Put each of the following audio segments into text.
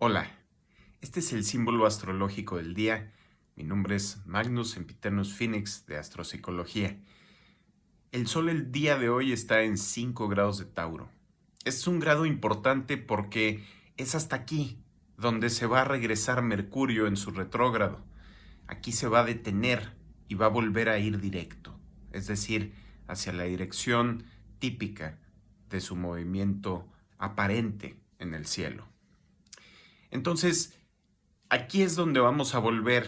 Hola, este es el símbolo astrológico del día. Mi nombre es Magnus Sempiternus Phoenix de Astropsicología. El Sol el día de hoy está en 5 grados de Tauro. Es un grado importante porque es hasta aquí donde se va a regresar Mercurio en su retrógrado. Aquí se va a detener y va a volver a ir directo, es decir, hacia la dirección típica de su movimiento aparente en el cielo. Entonces, aquí es donde vamos a volver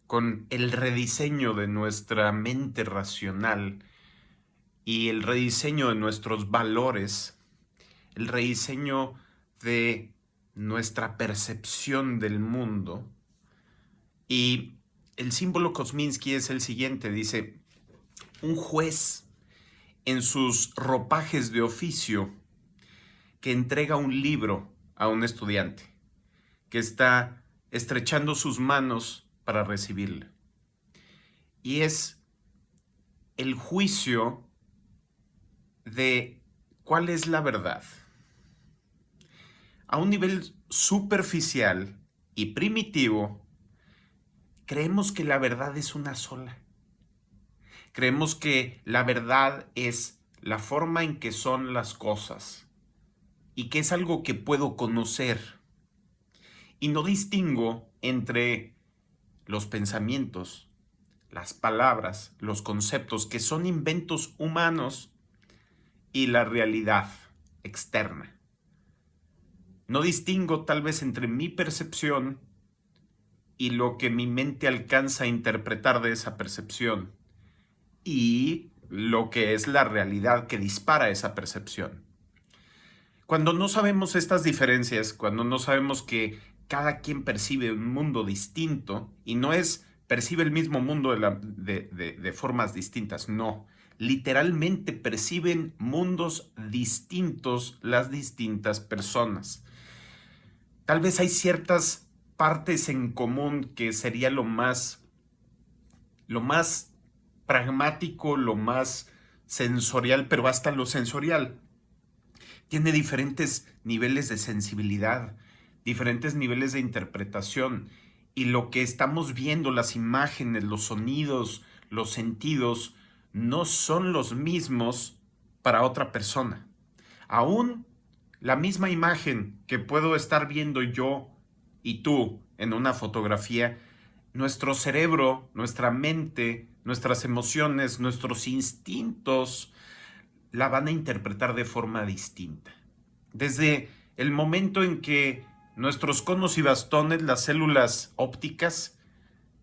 con el rediseño de nuestra mente racional y el rediseño de nuestros valores, el rediseño de nuestra percepción del mundo. Y el símbolo Kosminski es el siguiente, dice, un juez en sus ropajes de oficio que entrega un libro a un estudiante, que está estrechando sus manos para recibirle. Y es el juicio de cuál es la verdad. A un nivel superficial y primitivo, creemos que la verdad es una sola. Creemos que la verdad es la forma en que son las cosas y que es algo que puedo conocer. Y no distingo entre los pensamientos, las palabras, los conceptos que son inventos humanos y la realidad externa. No distingo tal vez entre mi percepción y lo que mi mente alcanza a interpretar de esa percepción y lo que es la realidad que dispara esa percepción. Cuando no sabemos estas diferencias, cuando no sabemos que cada quien percibe un mundo distinto, y no es percibe el mismo mundo de formas distintas, no. Literalmente perciben mundos distintos las distintas personas. Tal vez hay ciertas partes en común que sería lo más pragmático, lo más sensorial, pero hasta lo sensorial tiene diferentes niveles de sensibilidad, diferentes niveles de interpretación, y lo que estamos viendo, las imágenes, los sonidos, los sentidos, no son los mismos para otra persona. Aún la misma imagen que puedo estar viendo yo y tú en una fotografía, nuestro cerebro, nuestra mente, nuestras emociones, nuestros instintos la van a interpretar de forma distinta. Desde el momento en que nuestros conos y bastones, las células ópticas,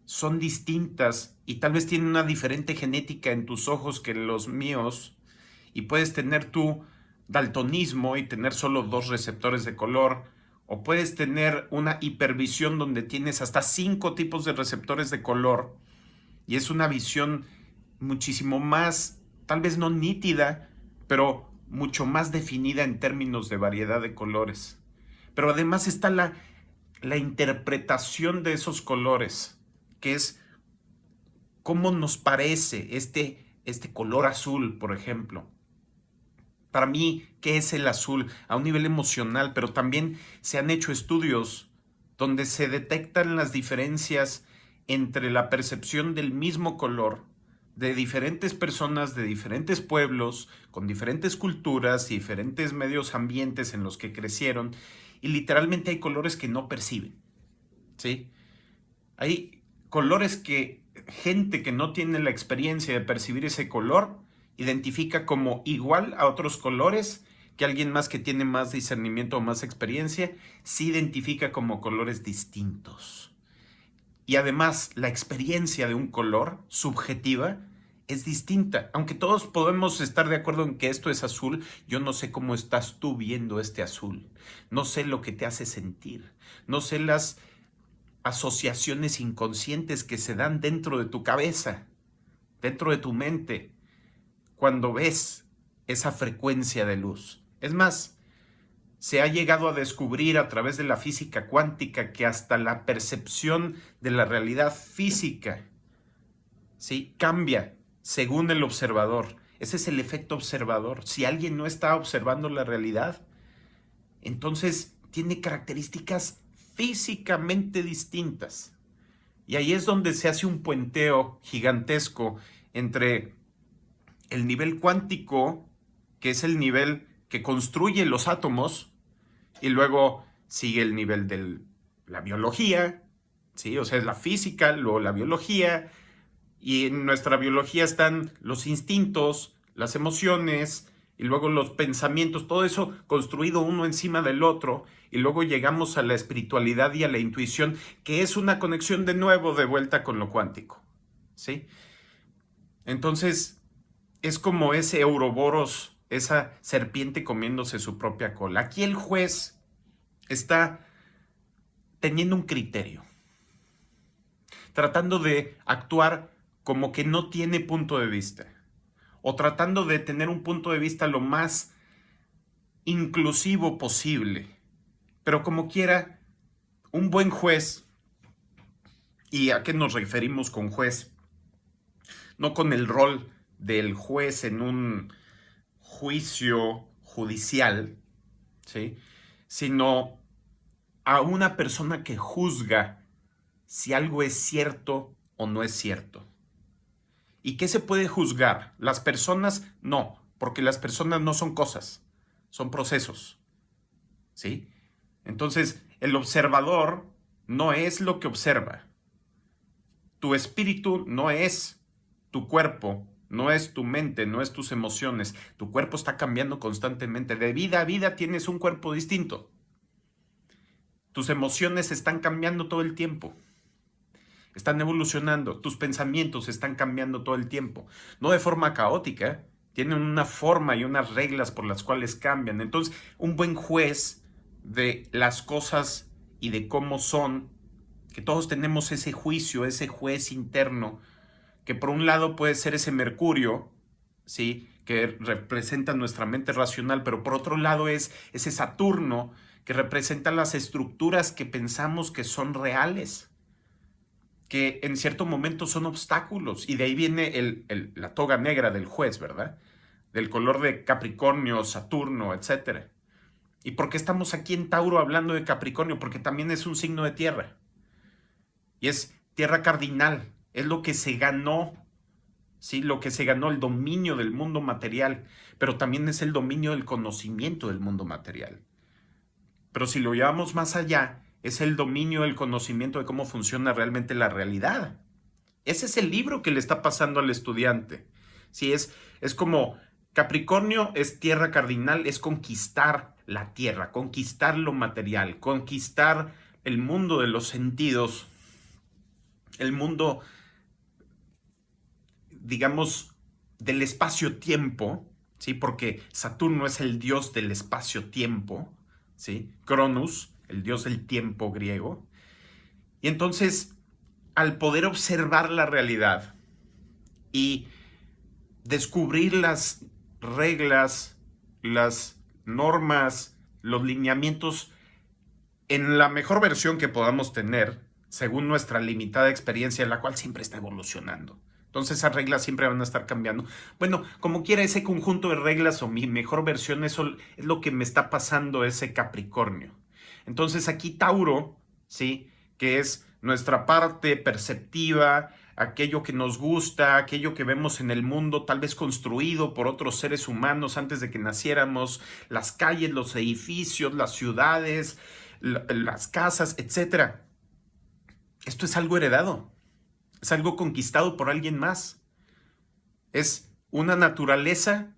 son distintas y tal vez tienen una diferente genética en tus ojos que en los míos, y puedes tener tú daltonismo y tener solo 2 receptores de color, o puedes tener una hipervisión donde tienes hasta 5 tipos de receptores de color, y es una visión muchísimo más, tal vez no nítida, pero mucho más definida en términos de variedad de colores. Pero además está la interpretación de esos colores, que es cómo nos parece este color azul, por ejemplo. Para mí, ¿qué es el azul? A un nivel emocional, pero también se han hecho estudios donde se detectan las diferencias entre la percepción del mismo color de diferentes personas de diferentes pueblos, con diferentes culturas y diferentes medios ambientes en los que crecieron, y literalmente hay colores que no perciben, ¿sí? Hay colores que gente que no tiene la experiencia de percibir ese color identifica como igual a otros colores que alguien más que tiene más discernimiento o más experiencia sí identifica como colores distintos. Y además, la experiencia de un color subjetiva es distinta. Aunque todos podemos estar de acuerdo en que esto es azul, yo no sé cómo estás tú viendo este azul. No sé lo que te hace sentir. No sé las asociaciones inconscientes que se dan dentro de tu cabeza, dentro de tu mente, cuando ves esa frecuencia de luz. Es más, se ha llegado a descubrir a través de la física cuántica que hasta la percepción de la realidad física, ¿sí?, cambia según el observador. Ese es el efecto observador. Si alguien no está observando la realidad, entonces tiene características físicamente distintas. Y ahí es donde se hace un puenteo gigantesco entre el nivel cuántico, que es el nivel que construye los átomos, y luego sigue el nivel de la biología, ¿sí? O sea, es la física, luego la biología, y en nuestra biología están los instintos, las emociones, y luego los pensamientos, todo eso construido uno encima del otro, y luego llegamos a la espiritualidad y a la intuición, que es una conexión de nuevo de vuelta con lo cuántico, ¿sí? Entonces, es como ese Ouroboros, esa serpiente comiéndose su propia cola. Aquí el juez está teniendo un criterio, tratando de actuar como que no tiene punto de vista, o tratando de tener un punto de vista lo más inclusivo posible. Pero como quiera, un buen juez, ¿y a qué nos referimos con juez? No con el rol del juez en un juicio judicial, ¿sí? Sino a una persona que juzga si algo es cierto o no es cierto. ¿Y qué se puede juzgar? Las personas no, porque las personas no son cosas, son procesos, ¿sí? Entonces, el observador no es lo que observa. Tu espíritu no es tu cuerpo, no es tu mente, no es tus emociones. Tu cuerpo está cambiando constantemente. De vida a vida tienes un cuerpo distinto. Tus emociones están cambiando todo el tiempo. Están evolucionando. Tus pensamientos están cambiando todo el tiempo. No de forma caótica. Tienen una forma y unas reglas por las cuales cambian. Entonces, un buen juez de las cosas y de cómo son, que todos tenemos ese juicio, ese juez interno, que por un lado puede ser ese Mercurio, ¿sí?, que representa nuestra mente racional, pero por otro lado es ese Saturno que representa las estructuras que pensamos que son reales, que en cierto momento son obstáculos, y de ahí viene la toga negra del juez, ¿verdad? Del color de Capricornio, Saturno, etc. ¿Y por qué estamos aquí en Tauro hablando de Capricornio? Porque también es un signo de tierra, y es tierra cardinal, es lo que se ganó, ¿sí? Lo que se ganó, el dominio del mundo material, pero también es el dominio del conocimiento del mundo material. Pero si lo llevamos más allá, es el dominio del conocimiento de cómo funciona realmente la realidad. Ese es el libro que le está pasando al estudiante. Sí, es como Capricornio es tierra cardinal, es conquistar la tierra, conquistar lo material, conquistar el mundo de los sentidos, el mundo, digamos, del espacio-tiempo, ¿sí? Porque Saturno es el dios del espacio-tiempo, ¿sí? Cronos, el dios del tiempo griego. Y entonces, al poder observar la realidad y descubrir las reglas, las normas, los lineamientos en la mejor versión que podamos tener, según nuestra limitada experiencia, la cual siempre está evolucionando. Entonces esas reglas siempre van a estar cambiando. Bueno, como quiera, ese conjunto de reglas o mi mejor versión, eso es lo que me está pasando ese Capricornio. Entonces aquí Tauro, ¿sí?, que es nuestra parte perceptiva, aquello que nos gusta, aquello que vemos en el mundo, tal vez construido por otros seres humanos antes de que naciéramos, las calles, los edificios, las ciudades, las casas, etc. Esto es algo heredado, es algo conquistado por alguien más. Es una naturaleza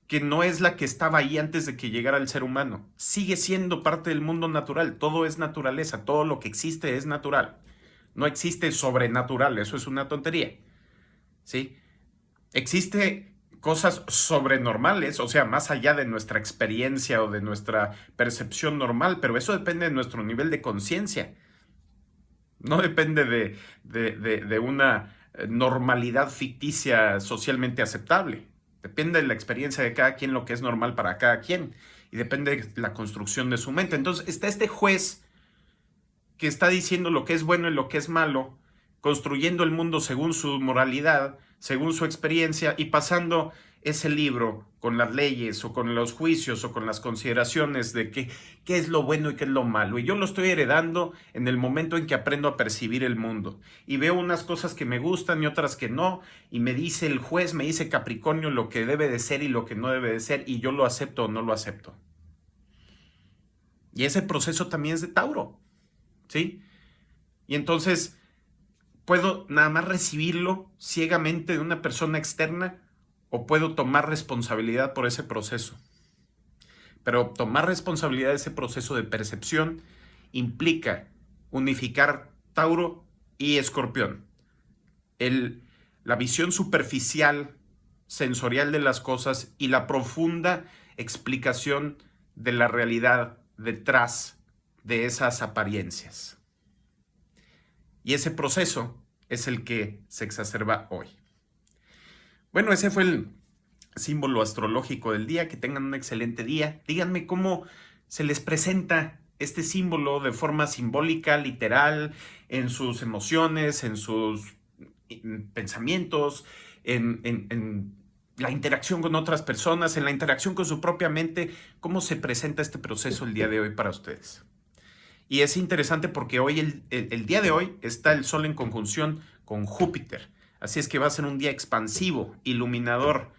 que no es la que estaba ahí antes de que llegara el ser humano. Sigue siendo parte del mundo natural. Todo es naturaleza. Todo lo que existe es natural. No existe sobrenatural. Eso es una tontería, ¿sí? Existe cosas sobrenormales, o sea, más allá de nuestra experiencia o de nuestra percepción normal, pero eso depende de nuestro nivel de conciencia. No depende de una normalidad ficticia socialmente aceptable. Depende de la experiencia de cada quien, lo que es normal para cada quien. Y depende de la construcción de su mente. Entonces está este juez que está diciendo lo que es bueno y lo que es malo, construyendo el mundo según su moralidad, según su experiencia, y pasando ese libro con las leyes o con los juicios o con las consideraciones de qué es lo bueno y qué es lo malo. Y yo lo estoy heredando en el momento en que aprendo a percibir el mundo. Y veo unas cosas que me gustan y otras que no. Y me dice el juez, me dice Capricornio lo que debe de ser y lo que no debe de ser. Y yo lo acepto o no lo acepto. Y ese proceso también es de Tauro, ¿sí? Y entonces puedo nada más recibirlo ciegamente de una persona externa o puedo tomar responsabilidad por ese proceso. Pero tomar responsabilidad de ese proceso de percepción implica unificar Tauro y Escorpión. La visión superficial, sensorial de las cosas y la profunda explicación de la realidad detrás de esas apariencias. Y ese proceso es el que se exacerba hoy. Bueno, ese fue el símbolo astrológico del día. Que tengan un excelente día. Díganme cómo se les presenta este símbolo de forma simbólica, literal, en sus emociones, en sus pensamientos, en la interacción con otras personas, en la interacción con su propia mente. ¿Cómo se presenta este proceso el día de hoy para ustedes? Y es interesante porque hoy, el día de hoy, está el Sol en conjunción con Júpiter. Así es que va a ser un día expansivo, iluminador,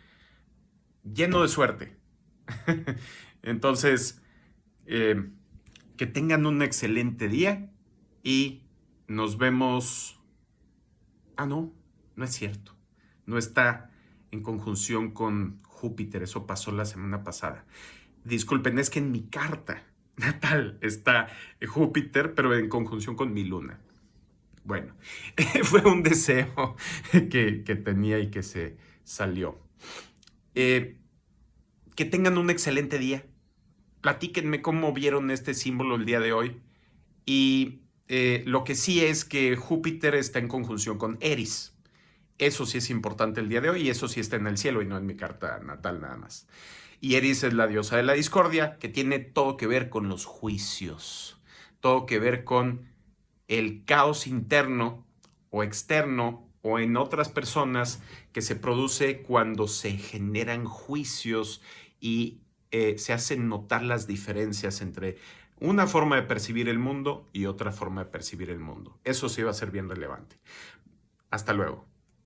lleno de suerte. Entonces, que tengan un excelente día y nos vemos. Ah, no, no es cierto. No está en conjunción con Júpiter. Eso pasó la semana pasada. Disculpen, es que en mi carta natal está Júpiter, pero en conjunción con mi luna. Bueno, fue un deseo que tenía y que se salió. Que tengan un excelente día. Platíquenme cómo vieron este símbolo el día de hoy. Y lo que sí es que Júpiter está en conjunción con Eris. Eso sí es importante el día de hoy y eso sí está en el cielo y no en mi carta natal nada más. Y Eris es la diosa de la discordia, que tiene todo que ver con los juicios, todo que ver con el caos interno o externo o en otras personas que se produce cuando se generan juicios y se hacen notar las diferencias entre una forma de percibir el mundo y otra forma de percibir el mundo. Eso sí va a ser bien relevante. Hasta luego.